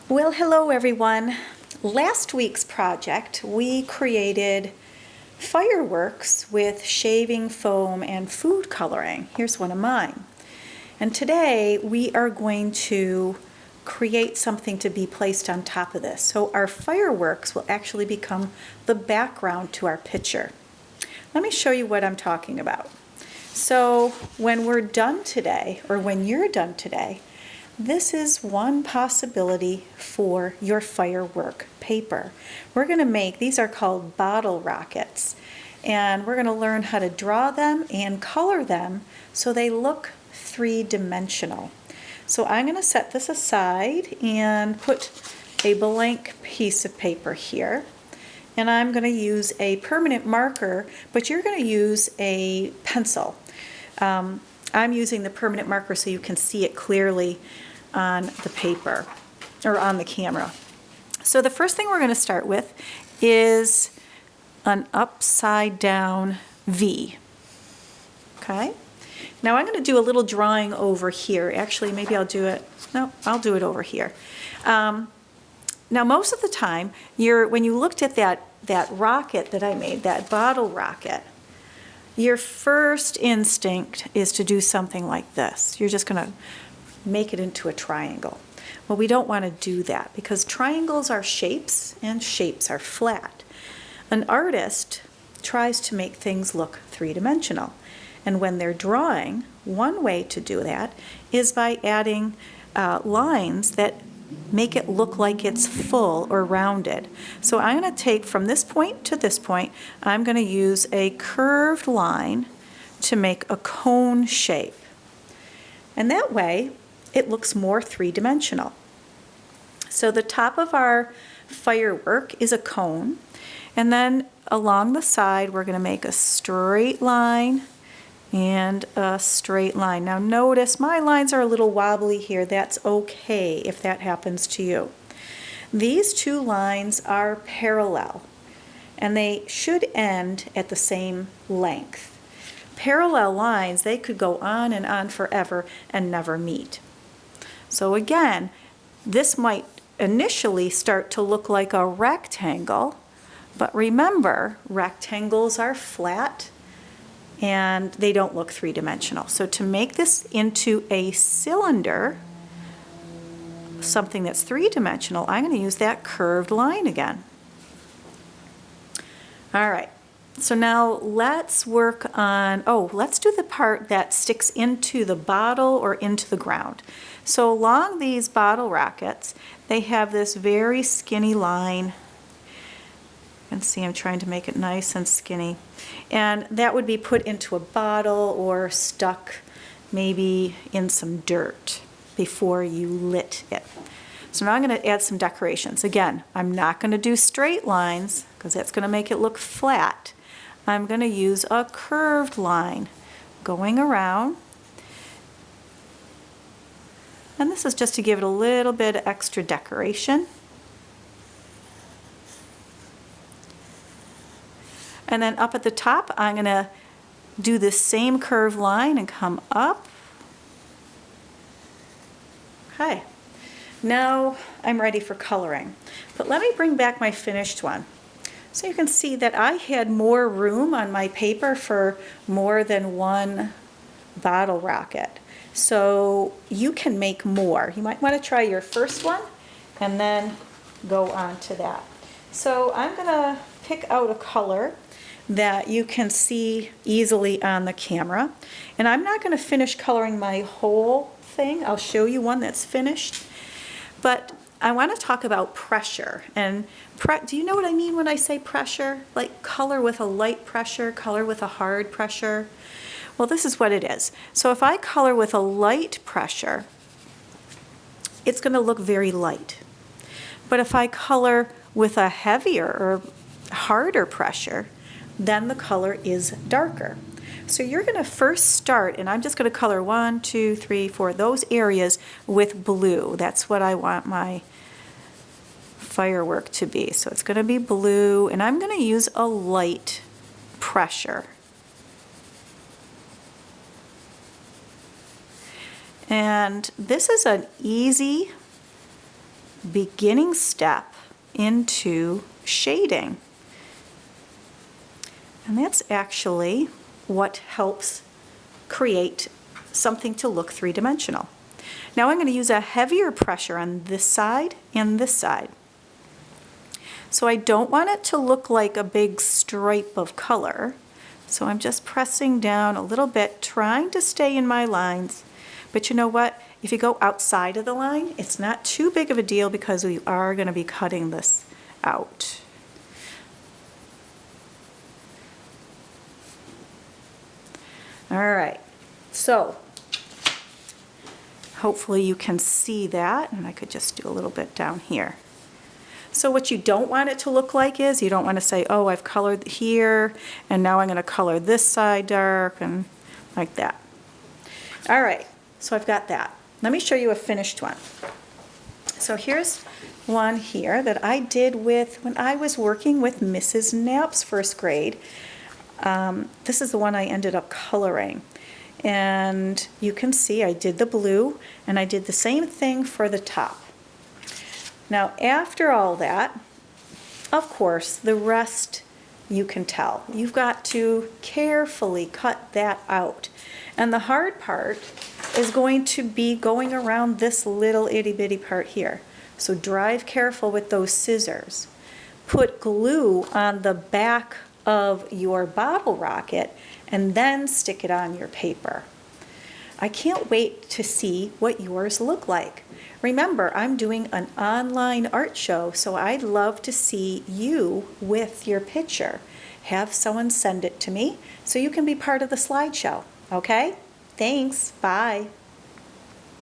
Well, hello everyone. Last week's project, we created fireworks with shaving foam and food coloring. Here's one of mine. And today we are going to create something to be placed on top of this. So our fireworks will actually become the background to our picture. Let me show you what I'm talking about. So when we're done today, or when you're done today, this is one possibility for your firework paper. We're going to make, these are called bottle rockets, and we're going to learn how to draw them and color them so they look three-dimensional. So I'm going to set this aside and put a blank piece of paper here. And I'm going to use a permanent marker, but you're going to use a pencil. I'm using the permanent marker so you can see it clearly on the paper or on the camera. So the first thing we're going to start with is an upside down V. Okay? Now I'm going to do a little drawing over here. Actually, maybe I'll do it over here. Now most of the time, when you looked at that rocket that I made, that bottle rocket, your first instinct is to do something like this. You're just going to make it into a triangle. Well, we don't want to do that because triangles are shapes and shapes are flat. An artist tries to make things look three-dimensional. And when they're drawing, one way to do that is by adding lines that make it look like it's full or rounded. So I'm going to take from this point to this point, I'm going to use a curved line to make a cone shape. And that way, it looks more three-dimensional. So the top of our firework is a cone, and then along the side we're going to make a straight line and a straight line. Now notice my lines are a little wobbly here. That's okay if that happens to you. These two lines are parallel, and they should end at the same length. Parallel lines, they could go on and on forever and never meet. So again, this might initially start to look like a rectangle, but remember, rectangles are flat and they don't look three-dimensional. So to make this into a cylinder, something that's three-dimensional, I'm going to use that curved line again. All right. So now let's work on, let's do the part that sticks into the bottle or into the ground. So along these bottle rockets, they have this very skinny line. You can see I'm trying to make it nice and skinny. And that would be put into a bottle or stuck maybe in some dirt before you lit it. So now I'm going to add some decorations. Again, I'm not going to do straight lines because that's going to make it look flat. I'm going to use a curved line going around. And this is just to give it a little bit of extra decoration. And then up at the top, I'm going to do this same curved line and come up. Okay. Now I'm ready for coloring. But let me bring back my finished one. So you can see that I had more room on my paper for more than one bottle rocket. So you can make more. You might want to try your first one and then go on to that. So I'm going to pick out a color that you can see easily on the camera. And I'm not going to finish coloring my whole thing. I'll show you one that's finished. But I want to talk about pressure. And do you know what I mean when I say pressure? Like color with a light pressure, color with a hard pressure. Well, this is what it is. So if I color with a light pressure, it's going to look very light. But if I color with a heavier or harder pressure, then the color is darker. So you're going to first start, and I'm just going to color 1, 2, 3, 4, those areas with blue. That's what I want my firework to be. So it's going to be blue, and I'm going to use a light pressure. And this is an easy beginning step into shading. And that's actually what helps create something to look three-dimensional. Now I'm going to use a heavier pressure on this side and this side. So I don't want it to look like a big stripe of color. So I'm just pressing down a little bit, trying to stay in my lines. But you know what? If you go outside of the line, it's not too big of a deal because we are going to be cutting this out. All right, so hopefully you can see that, and I could just do a little bit down here. So what you don't want it to look like is, you don't want to say, oh, I've colored here, and now I'm going to color this side dark, and like that. All right, so I've got that. Let me show you a finished one. So here's one here that I did with, when I was working with Mrs. Knapp's first grade. This is the one I ended up coloring. And you can see I did the blue, and I did the same thing for the top. Now after all that, of course, the rest you can tell. You've got to carefully cut that out. And the hard part is going to be going around this little itty bitty part here. So drive careful with those scissors. Put glue on the back of your bottle rocket and then stick it on your paper. I can't wait to see what yours look like. Remember, I'm doing an online art show, so I'd love to see you with your picture. Have someone send it to me so you can be part of the slideshow, okay? Thanks, bye.